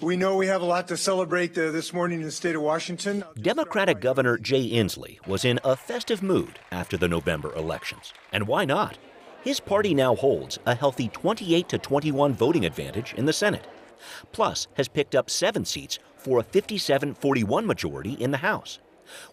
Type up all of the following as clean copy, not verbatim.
We know we have a lot to celebrate this morning in the state of Washington. Democratic Governor Jay Inslee was in a festive mood after the November elections. And why not? His party now holds a healthy 28-21 voting advantage in the Senate, plus has picked up 7 seats for a 57-41 majority in the House,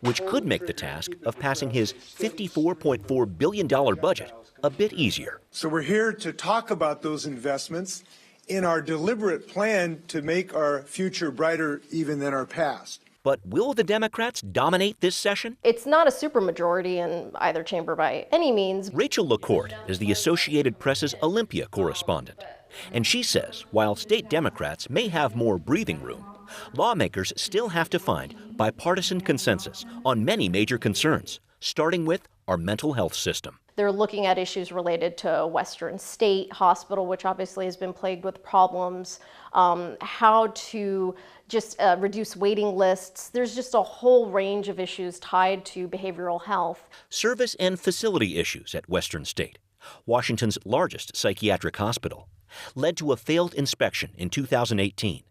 which could make the task of passing his $54.4 billion budget a bit easier. So we're here to talk about those investments in our deliberate plan to make our future brighter even than our past. But will the Democrats dominate this session? It's not a supermajority in either chamber by any means. Rachel LaCourte is the Associated Press's Olympia correspondent. And she says while state Democrats may have more breathing room, lawmakers still have to find bipartisan consensus on many major concerns, starting with our mental health system. They're looking at issues related to Western State Hospital, which obviously has been plagued with problems, how to just reduce waiting lists. There's just a whole range of issues tied to behavioral health. Service and facility issues at Western State, Washington's largest psychiatric hospital, led to a failed inspection in 2018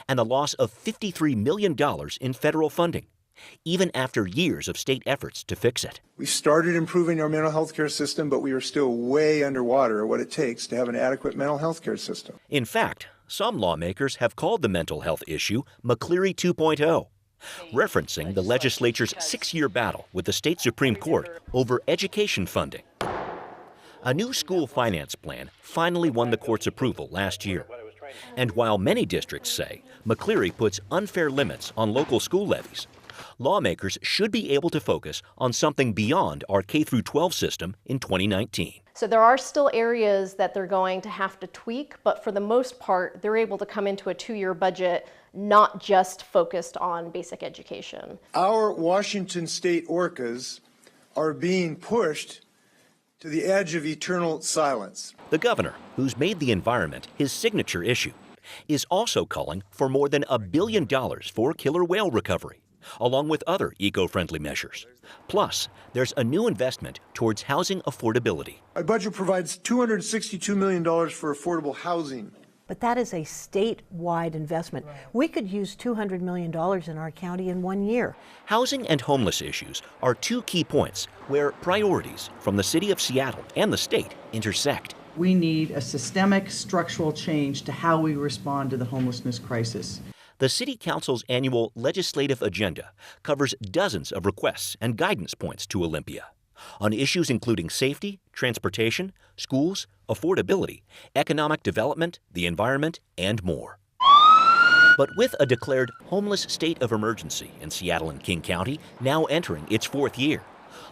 and a loss of $53 million in federal funding, even after years of state efforts to fix it. We started improving our mental health care system, but we are still way underwater at what it takes to have an adequate mental health care system. In fact, some lawmakers have called the mental health issue McCleary 2.0, referencing the legislature's 6-year battle with the state Supreme Court over education funding. A new school finance plan finally won the court's approval last year. And while many districts say McCleary puts unfair limits on local school levies, lawmakers should be able to focus on something beyond our K-12 system in 2019. So there are still areas that they're going to have to tweak, but for the most part, they're able to come into a 2-year budget not just focused on basic education. Our Washington state orcas are being pushed to the edge of eternal silence. The governor, who's made the environment his signature issue, is also calling for more than $1 billion for killer whale recovery, along with other eco-friendly measures. Plus, there's a new investment towards housing affordability. My budget provides $262 million for affordable housing. But that is a statewide investment. We could use $200 million in our county in 1 year. Housing and homeless issues are 2 key points where priorities from the city of Seattle and the state intersect. We need a systemic structural change to how we respond to the homelessness crisis. The City Council's annual legislative agenda covers dozens of requests and guidance points to Olympia on issues including safety, transportation, schools, affordability, economic development, the environment, and more. But with a declared homeless state of emergency in Seattle and King County now entering its 4th year,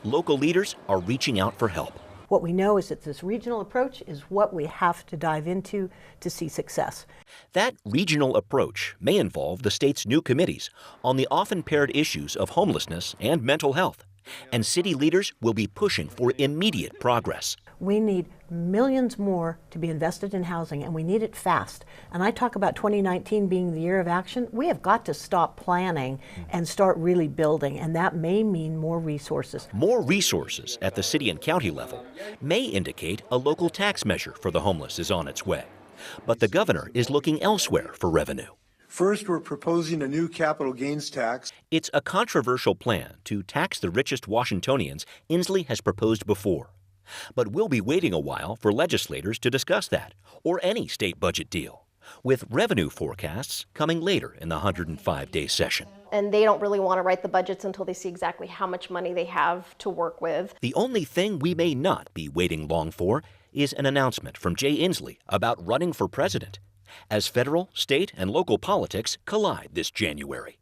local leaders are reaching out for help. What we know is that this regional approach is what we have to dive into to see success. That regional approach may involve the state's new committees on the often paired issues of homelessness and mental health, and city leaders will be pushing for immediate progress. We need millions more to be invested in housing, and we need it fast. And I talk about 2019 being the year of action. We have got to stop planning and start really building, and that may mean more resources. More resources at the city and county level may indicate a local tax measure for the homeless is on its way. But the governor is looking elsewhere for revenue. First, we're proposing a new capital gains tax. It's a controversial plan to tax the richest Washingtonians Inslee has proposed before. But we'll be waiting a while for legislators to discuss that, or any state budget deal, with revenue forecasts coming later in the 105-day session. And they don't really want to write the budgets until they see exactly how much money they have to work with. The only thing we may not be waiting long for is an announcement from Jay Inslee about running for president, as federal, state, and local politics collide this January.